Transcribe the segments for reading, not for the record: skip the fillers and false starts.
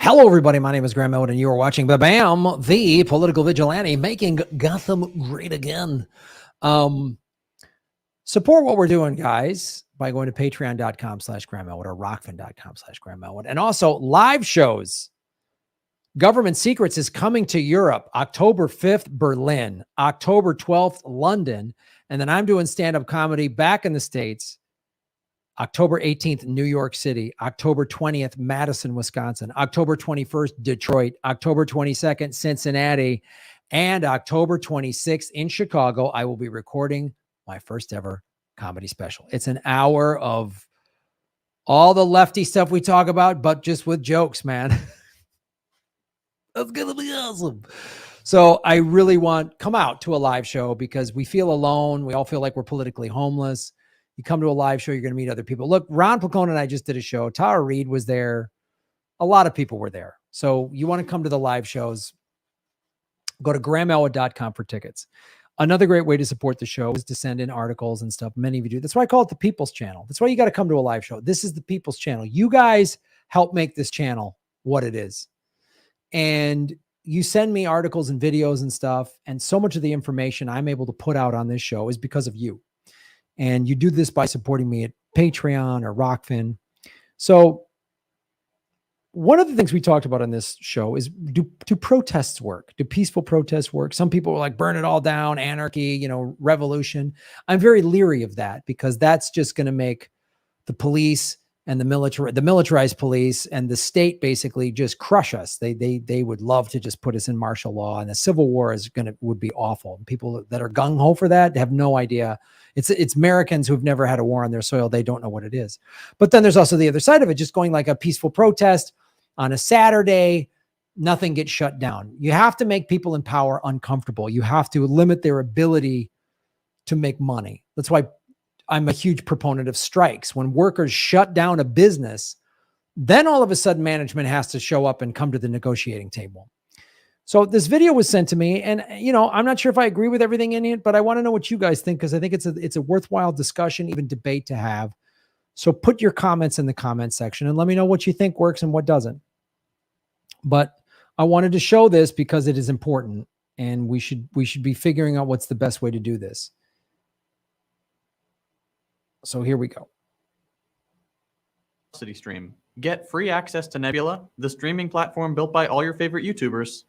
Hello, everybody. My name is Graham Elwood, and you are watching Bam, the political vigilante, making Gotham great again. Support what we're doing, guys, by going to patreon.com/Graham Elwood or rockfin.com/Graham Elwood. And also live shows. Government Secrets is coming to Europe, October 5th, Berlin, October 12th, London. And then I'm doing stand-up comedy back in the States, October 18th, New York City, October 20th, Madison, Wisconsin, October 21st, Detroit, October 22nd, Cincinnati, and October 26th in Chicago. I will be recording my first ever comedy special. It's an hour of all the lefty stuff we talk about, but just with jokes, man. That's going to be awesome. So I really come out to a live show because we feel alone. We all feel like we're politically homeless. You come to a live show, you're going to meet other people. Look, Ron Placone and I just did a show. Tara Reid was there. A lot of people were there. So you want to come to the live shows, go to grahamelwood.com for tickets. Another great way to support the show is to send in articles and stuff. Many of you do. That's why I call it the People's Channel. That's why you got to come to a live show. This is the People's Channel. You guys help make this channel what it is. And you send me articles and videos and stuff. And so much of the information I'm able to put out on this show is because of you. And you do this by supporting me at Patreon or Rockfin. So one of the things we talked about on this show is, do protests work? Do peaceful protests work? Some people were like, burn it all down, anarchy, revolution. I'm very leery of that because that's just going to make the police and the militarized police and the state basically just crush us. They would love to just put us in martial law, and the civil war would be awful. People that are gung ho for that have no idea. It's Americans who've never had a war on their soil. They don't know what it is. But then there's also the other side of it, just going like a peaceful protest on a Saturday, nothing gets shut down. You have to make people in power uncomfortable. You have to limit their ability to make money. That's why I'm a huge proponent of strikes. When workers shut down a business, then all of a sudden management has to show up and come to the negotiating table. So this video was sent to me, and I'm not sure if I agree with everything in it, but I want to know what you guys think, because I think it's a worthwhile discussion, even debate to have. So put your comments in the comment section and let me know what you think works and what doesn't. But I wanted to show this because it is important, and we should be figuring out what's the best way to do this. So here we go. City Stream. Get free access to Nebula, the streaming platform built by all your favorite YouTubers.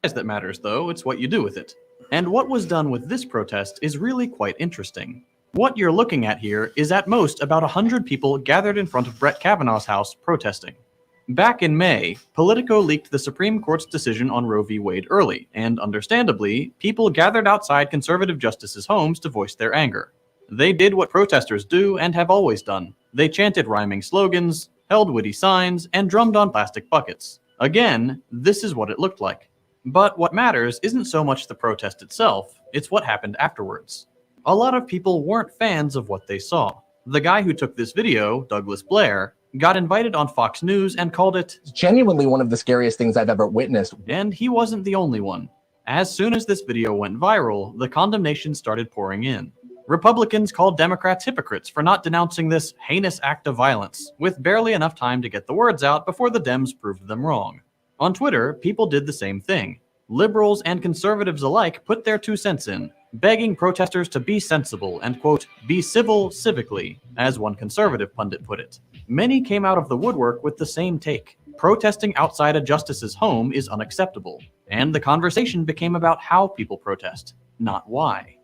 That matters, though. It's what you do with it. And what was done with this protest is really quite interesting. What you're looking at here is at most about 100 people gathered in front of Brett Kavanaugh's house protesting. Back in May, Politico leaked the Supreme Court's decision on Roe v. Wade early, and understandably, people gathered outside conservative justices' homes to voice their anger. They did what protesters do and have always done. They chanted rhyming slogans, held witty signs, and drummed on plastic buckets. Again, this is what it looked like. But what matters isn't so much the protest itself, it's what happened afterwards. A lot of people weren't fans of what they saw. The guy who took this video, Douglas Blair, got invited on Fox News and called it genuinely one of the scariest things I've ever witnessed. And he wasn't the only one. As soon as this video went viral, the condemnation started pouring in. Republicans called Democrats hypocrites for not denouncing this heinous act of violence, with barely enough time to get the words out before the Dems proved them wrong. On Twitter, people did the same thing. Liberals and conservatives alike put their 2 cents in, begging protesters to be sensible and, quote, be civil civically, as one conservative pundit put it. Many came out of the woodwork with the same take. Protesting outside a justice's home is unacceptable. And the conversation became about how people protest, not why.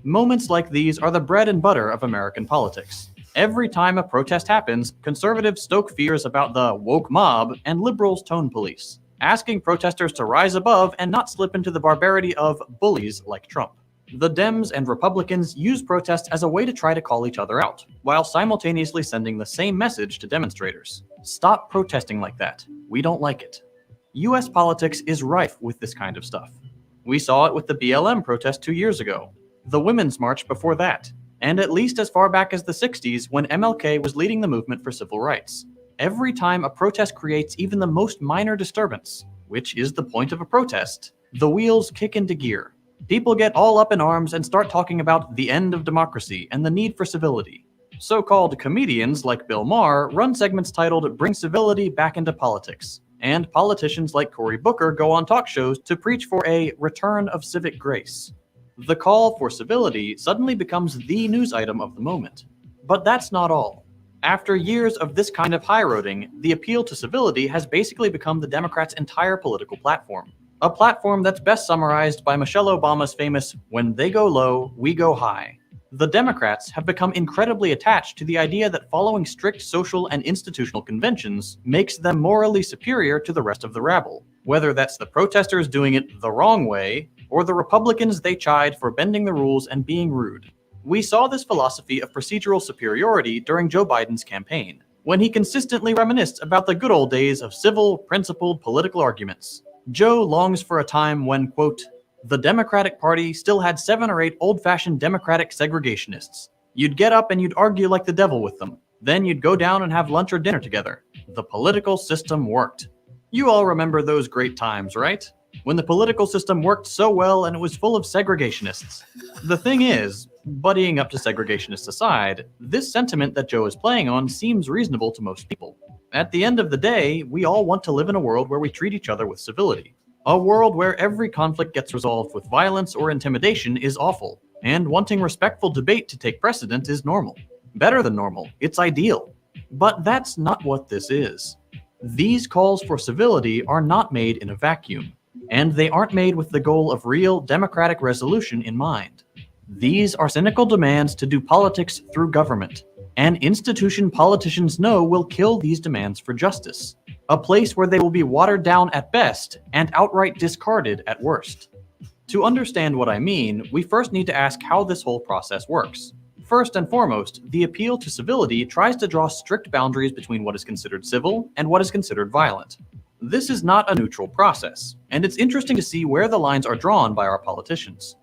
Moments like these are the bread and butter of American politics. Every time a protest happens, conservatives stoke fears about the woke mob and liberals tone police, asking protesters to rise above and not slip into the barbarity of bullies like Trump. The Dems and Republicans use protests as a way to try to call each other out, while simultaneously sending the same message to demonstrators. Stop protesting like that. We don't like it. US politics is rife with this kind of stuff. We saw it with the BLM protest 2 years ago, the Women's March before that, and at least as far back as the 60s when MLK was leading the movement for civil rights. Every time a protest creates even the most minor disturbance, which is the point of a protest, the wheels kick into gear. People get all up in arms and start talking about the end of democracy and the need for civility. So-called comedians like Bill Maher run segments titled "Bring Civility Back into Politics," and politicians like Cory Booker go on talk shows to preach for a return of civic grace. The call for civility suddenly becomes the news item of the moment. But that's not all. After years of this kind of high-roading, the appeal to civility has basically become the Democrats' entire political platform. A platform that's best summarized by Michelle Obama's famous, "When they go low, we go high." The Democrats have become incredibly attached to the idea that following strict social and institutional conventions makes them morally superior to the rest of the rabble, whether that's the protesters doing it the wrong way, or the Republicans they chide for bending the rules and being rude. We saw this philosophy of procedural superiority during Joe Biden's campaign, when he consistently reminisced about the good old days of civil, principled political arguments. Joe longs for a time when, quote, "the Democratic Party still had 7 or 8 old-fashioned Democratic segregationists. You'd get up and you'd argue like the devil with them. Then you'd go down and have lunch or dinner together. The political system worked." You all remember those great times, right? When the political system worked so well and it was full of segregationists. The thing is, buddying up to segregationists aside, this sentiment that Joe is playing on seems reasonable to most people. At the end of the day, we all want to live in a world where we treat each other with civility. A world where every conflict gets resolved with violence or intimidation is awful, and wanting respectful debate to take precedent is normal. Better than normal, it's ideal. But that's not what this is. These calls for civility are not made in a vacuum, and they aren't made with the goal of real democratic resolution in mind. These are cynical demands to do politics through government, an institution politicians know will kill these demands for justice, a place where they will be watered down at best and outright discarded at worst. To understand what I mean, we first need to ask how this whole process works. First and foremost, the appeal to civility tries to draw strict boundaries between what is considered civil and what is considered violent. This is not a neutral process, and it's interesting to see where the lines are drawn by our politicians.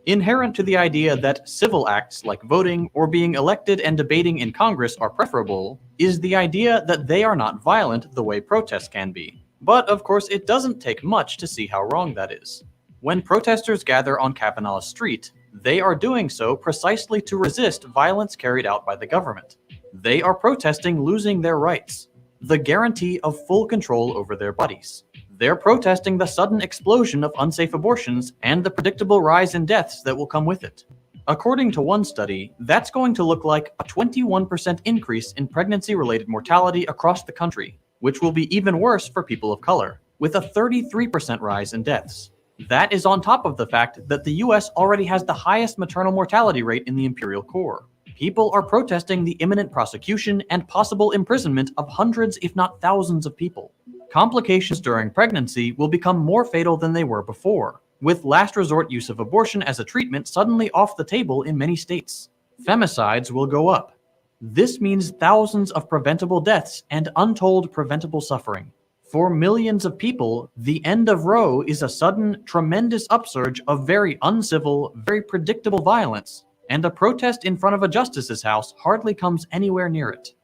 Inherent to the idea that civil acts like voting or being elected and debating in Congress are preferable is the idea that they are not violent the way protests can be. But of course, it doesn't take much to see how wrong that is. When protesters gather on Kavanaugh's street, they are doing so precisely to resist violence carried out by the government. They are protesting losing their rights, the guarantee of full control over their bodies. They're protesting the sudden explosion of unsafe abortions and the predictable rise in deaths that will come with it. According to one study, that's going to look like a 21% increase in pregnancy-related mortality across the country, which will be even worse for people of color, with a 33% rise in deaths. That is on top of the fact that the US already has the highest maternal mortality rate in the imperial core. People are protesting the imminent prosecution and possible imprisonment of hundreds, if not thousands, of people. Complications during pregnancy will become more fatal than they were before, with last resort use of abortion as a treatment suddenly off the table in many states. Femicides will go up. This means thousands of preventable deaths and untold preventable suffering. For millions of people, the end of Roe is a sudden, tremendous upsurge of very uncivil, very predictable violence, and a protest in front of a justice's house hardly comes anywhere near it.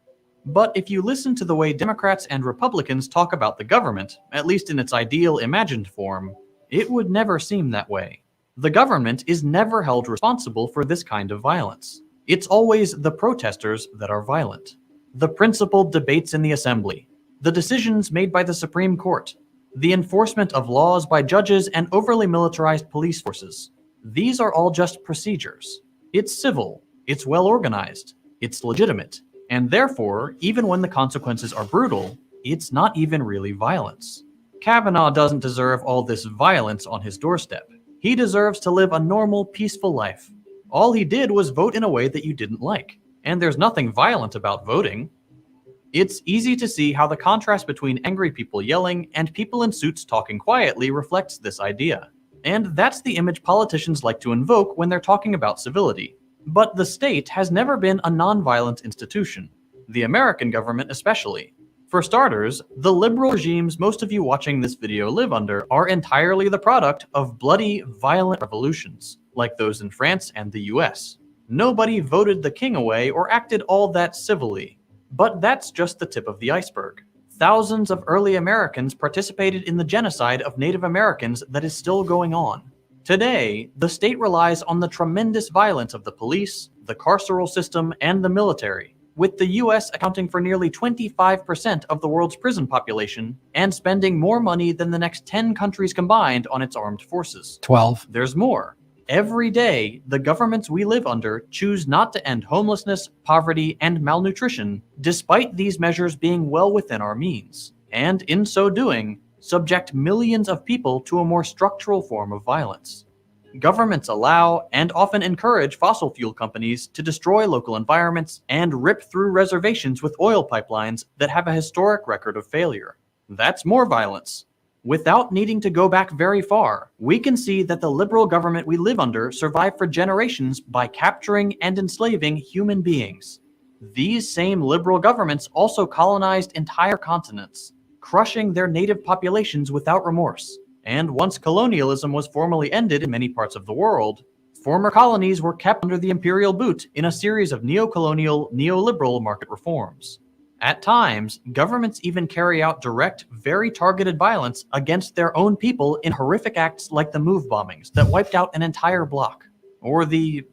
But if you listen to the way Democrats and Republicans talk about the government, at least in its ideal imagined form, it would never seem that way. The government is never held responsible for this kind of violence. It's always the protesters that are violent. The principled debates in the assembly, the decisions made by the Supreme Court, the enforcement of laws by judges and overly militarized police forces. These are all just procedures. It's civil, it's well organized, it's legitimate, and therefore, even when the consequences are brutal, it's not even really violence. Kavanaugh doesn't deserve all this violence on his doorstep. He deserves to live a normal, peaceful life. All he did was vote in a way that you didn't like, and there's nothing violent about voting. It's easy to see how the contrast between angry people yelling and people in suits talking quietly reflects this idea. And that's the image politicians like to invoke when they're talking about civility. But the state has never been a nonviolent institution, the American government especially. For starters, the liberal regimes most of you watching this video live under are entirely the product of bloody, violent revolutions, like those in France and the US. Nobody voted the king away or acted all that civilly. But that's just the tip of the iceberg. Thousands of early Americans participated in the genocide of Native Americans that is still going on. Today, the state relies on the tremendous violence of the police, the carceral system, and the military. with the US accounting for nearly 25% of the world's prison population and spending more money than the next 10 countries combined on its armed forces. 12. There's more. Every day, the governments we live under choose not to end homelessness, poverty, and malnutrition, despite these measures being well within our means, and in so doing, subject millions of people to a more structural form of violence. Governments allow and often encourage fossil fuel companies to destroy local environments and rip through reservations with oil pipelines that have a historic record of failure. That's more violence. Without needing to go back very far, we can see that the liberal government we live under survived for generations by capturing and enslaving human beings. These same liberal governments also colonized entire continents, crushing their native populations without remorse. And once colonialism was formally ended in many parts of the world, former colonies were kept under the imperial boot in a series of neo-colonial, neoliberal market reforms. At times, governments even carry out direct, very targeted violence against their own people in horrific acts like the move bombings that wiped out an entire block, or the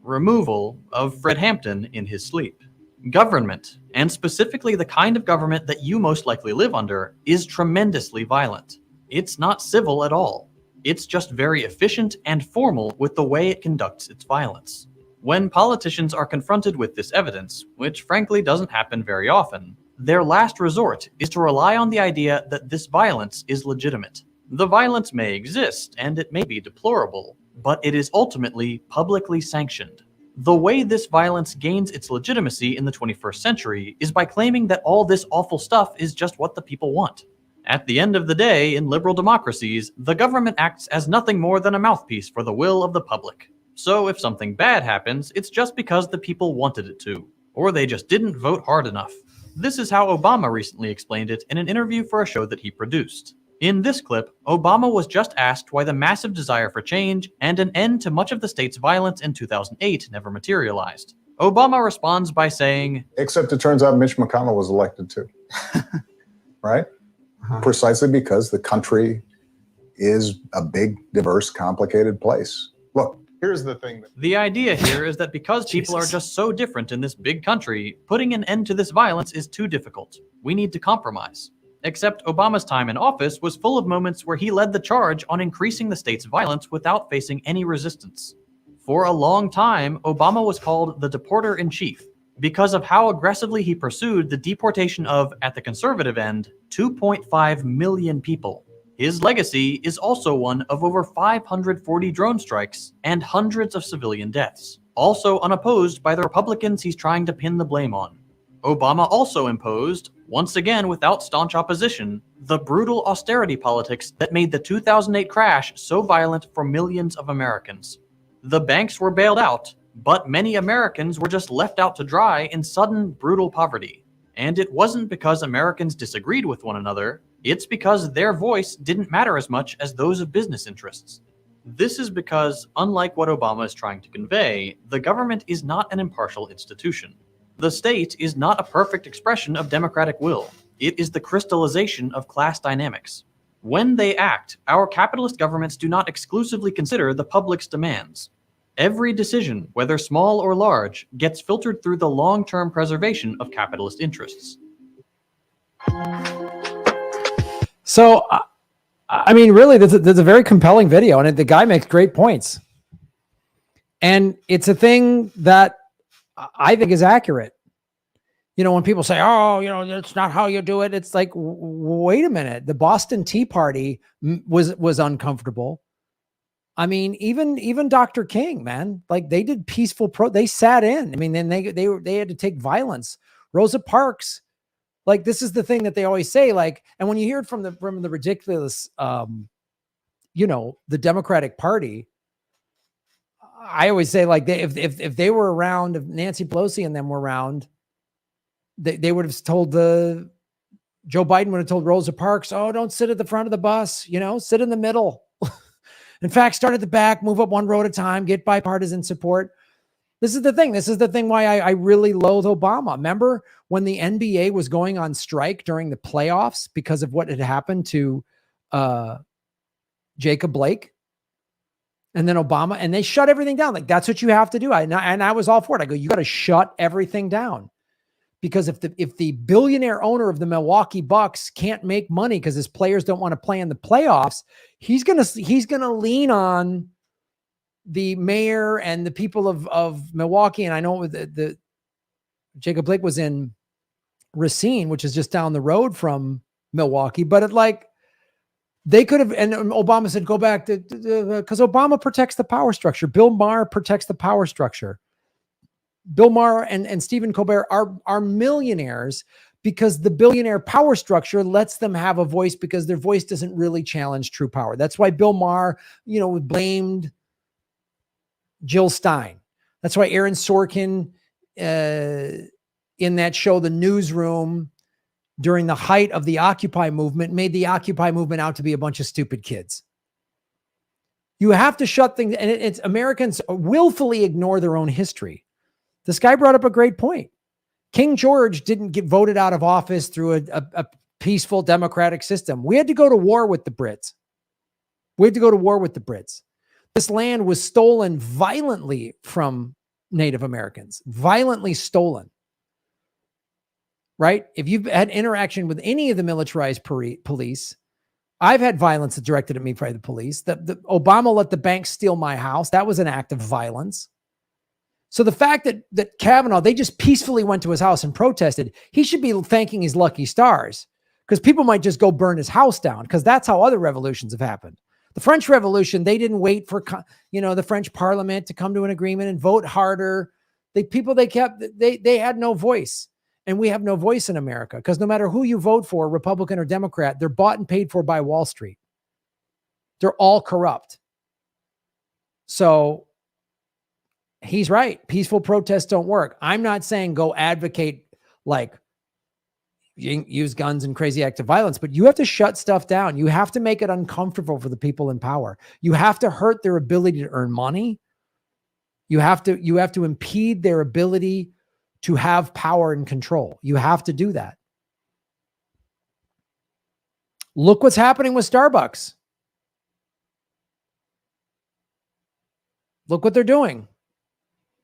removal of Fred Hampton in his sleep. Government, and specifically the kind of government that you most likely live under, is tremendously violent. It's not civil at all. It's just very efficient and formal with the way it conducts its violence. When politicians are confronted with this evidence, which frankly doesn't happen very often, their last resort is to rely on the idea that this violence is legitimate. The violence may exist, and it may be deplorable, but it is ultimately publicly sanctioned. The way this violence gains its legitimacy in the 21st century is by claiming that all this awful stuff is just what the people want. At the end of the day, in liberal democracies, the government acts as nothing more than a mouthpiece for the will of the public. So if something bad happens, it's just because the people wanted it to, or they just didn't vote hard enough. This is how Obama recently explained it in an interview for a show that he produced. In this clip, Obama was just asked why the massive desire for change and an end to much of the state's violence in 2008 never materialized. Obama responds by saying, "Except it turns out Mitch McConnell was elected too." Right? Precisely because the country is a big, diverse, complicated place. Look, here's the thing. The idea here is that because people are just so different in this big country, putting an end to this violence is too difficult. We need to compromise. Except Obama's time in office was full of moments where he led the charge on increasing the state's violence without facing any resistance. For a long time, Obama was called the deporter-in-chief because of how aggressively he pursued the deportation of, at the conservative end, 2.5 million people. His legacy is also one of over 540 drone strikes and hundreds of civilian deaths, also unopposed by the Republicans he's trying to pin the blame on. Obama also imposed, once again without staunch opposition, the brutal austerity politics that made the 2008 crash so violent for millions of Americans. The banks were bailed out, but many Americans were just left out to dry in sudden, brutal poverty. And it wasn't because Americans disagreed with one another, it's because their voice didn't matter as much as those of business interests. This is because, unlike what Obama is trying to convey, the government is not an impartial institution. The state is not a perfect expression of democratic will. It is the crystallization of class dynamics. When they act, our capitalist governments do not exclusively consider the public's demands. Every decision, whether small or large, gets filtered through the long-term preservation of capitalist interests. So, I mean, really, there's a very compelling video, and the guy makes great points. And it's a thing that I think is accurate. You know, when people say, "Oh, you know, that's not how you do it," it's like, wait a minute. The Boston Tea Party was uncomfortable. I mean, even Dr. King, man, like they did peaceful they sat in. I mean, then they had to take violence. Rosa Parks, like this is the thing that they always say, like, and when you hear it from the ridiculous, you know, the Democratic Party, I always say, like, if they were around, if Nancy Pelosi and them were around, they would have told Joe Biden would have told Rosa Parks, "Oh, don't sit at the front of the bus, you know, sit in the middle." In fact, start at the back, move up one row at a time, get bipartisan support. This is the thing. This is the thing why I really loathe Obama. Remember when the NBA was going on strike during the playoffs because of what had happened to Jacob Blake? And then Obama, and they shut everything down. Like, that's what you have to do. And I was all for it. I go, you got to shut everything down. Because if the billionaire owner of the Milwaukee Bucks can't make money because his players don't want to play in the playoffs, he's gonna lean on the mayor and the people of Milwaukee. And I know the Jacob Blake was in Racine, which is just down the road from Milwaukee, but they could have, and Obama said, go back to, because Obama protects the power structure. Bill Maher protects the power structure. Bill Maher and Stephen Colbert are millionaires because the billionaire power structure lets them have a voice because their voice doesn't really challenge true power. That's why Bill Maher, blamed Jill Stein. That's why Aaron Sorkin, in that show, The Newsroom, during the height of the Occupy movement, made the Occupy movement out to be a bunch of stupid kids. You have to shut things, and it's Americans willfully ignore their own history. This guy brought up a great point. King George didn't get voted out of office through a peaceful democratic system. We had to go to war with the Brits. This land was stolen violently from Native Americans, violently stolen. Right? If you've had interaction with any of the militarized police, I've had violence directed at me by the police. The Obama let the bank steal my house. That was an act of violence. So the fact that Kavanaugh, they just peacefully went to his house and protested, he should be thanking his lucky stars, because people might just go burn his house down, because that's how other revolutions have happened. The French Revolution, they didn't wait for the French Parliament to come to an agreement and vote harder. They had no voice. And we have no voice in America, because no matter who you vote for, Republican or Democrat, they're bought and paid for by Wall Street. They're all corrupt. So he's right. Peaceful protests don't work. I'm not saying go advocate use guns and crazy acts of violence, but you have to shut stuff down. You have to make it uncomfortable for the people in power. You have to hurt their ability to earn money. You have to impede their ability to have power and control. You have to do that. Look what's happening with Starbucks. Look what they're doing.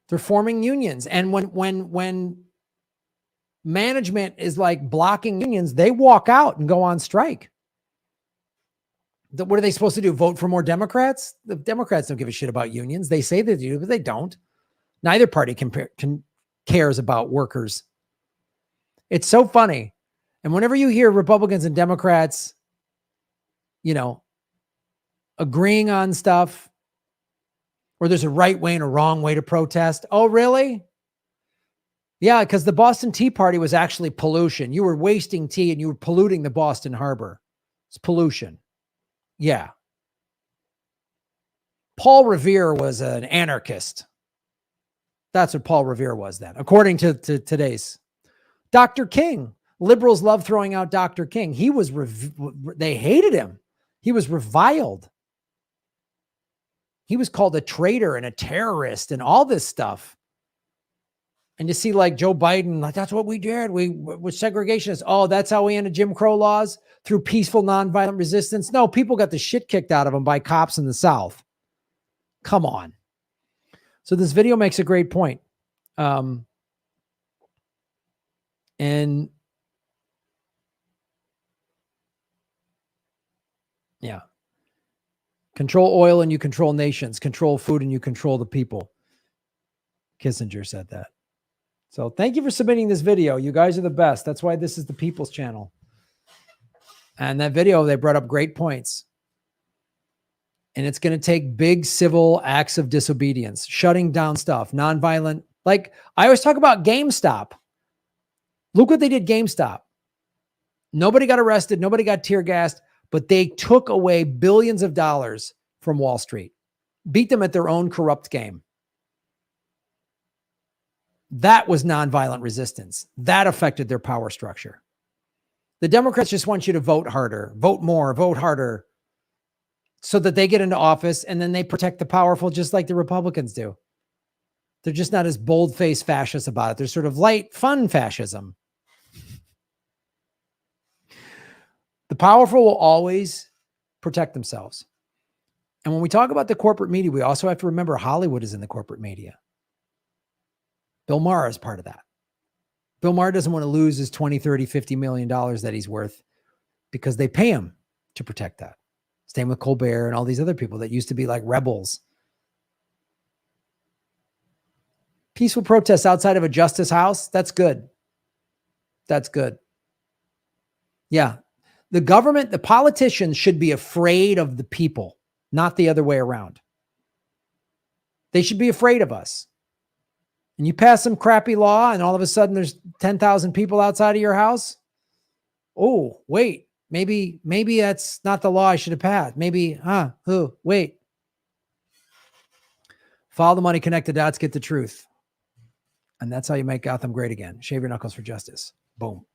They're forming unions. And when management is blocking unions, they walk out and go on strike. What are they supposed to do? Vote for more Democrats? The Democrats don't give a shit about unions. They say they do, but they don't. Neither party cares about workers. It's so funny. And whenever you hear Republicans and Democrats, agreeing on stuff, or there's a right way and a wrong way to protest. Oh, really? Yeah, because the Boston Tea Party was actually pollution. You were wasting tea and you were polluting the Boston Harbor. It's pollution. Yeah. Paul Revere was an anarchist. That's what Paul Revere was then, according to today's. Dr. King. Liberals love throwing out Dr. King. They hated him. He was reviled. He was called a traitor and a terrorist and all this stuff. And you see Joe Biden, that's what we did. We were segregationists. Oh, that's how we ended Jim Crow laws? Through peaceful, nonviolent resistance? No, people got the shit kicked out of them by cops in the South. Come on. So this video makes a great point. And yeah. Control oil and you control nations. Control food and you control the people. Kissinger said that. So thank you for submitting this video. You guys are the best. That's why this is the People's Channel. And that video, they brought up great points. And it's going to take big civil acts of disobedience, shutting down stuff, nonviolent. I always talk about GameStop. Look what they did, GameStop. Nobody got arrested. Nobody got tear gassed, but they took away billions of dollars from Wall Street, beat them at their own corrupt game. That was nonviolent resistance. That affected their power structure. The Democrats just want you to vote harder, vote more, vote harder, so that they get into office and then they protect the powerful just like the Republicans do. They're just not as bold-faced fascists about it. They're sort of light, fun fascism. The powerful will always protect themselves. And when we talk about the corporate media, we also have to remember Hollywood is in the corporate media. Bill Maher is part of that. Bill Maher doesn't want to lose his 20, 30, $50 million that he's worth because they pay him to protect that. Same with Colbert and all these other people that used to be like rebels. Peaceful protests outside of a justice house, that's good. That's good. Yeah. The government, the politicians should be afraid of the people, not the other way around. They should be afraid of us. And you pass some crappy law and all of a sudden there's 10,000 people outside of your house. Oh, wait, maybe that's not the law I should have passed. Maybe, wait. Follow the money, connect the dots, get the truth. And that's how you make Gotham great again. Shave your knuckles for justice. Boom.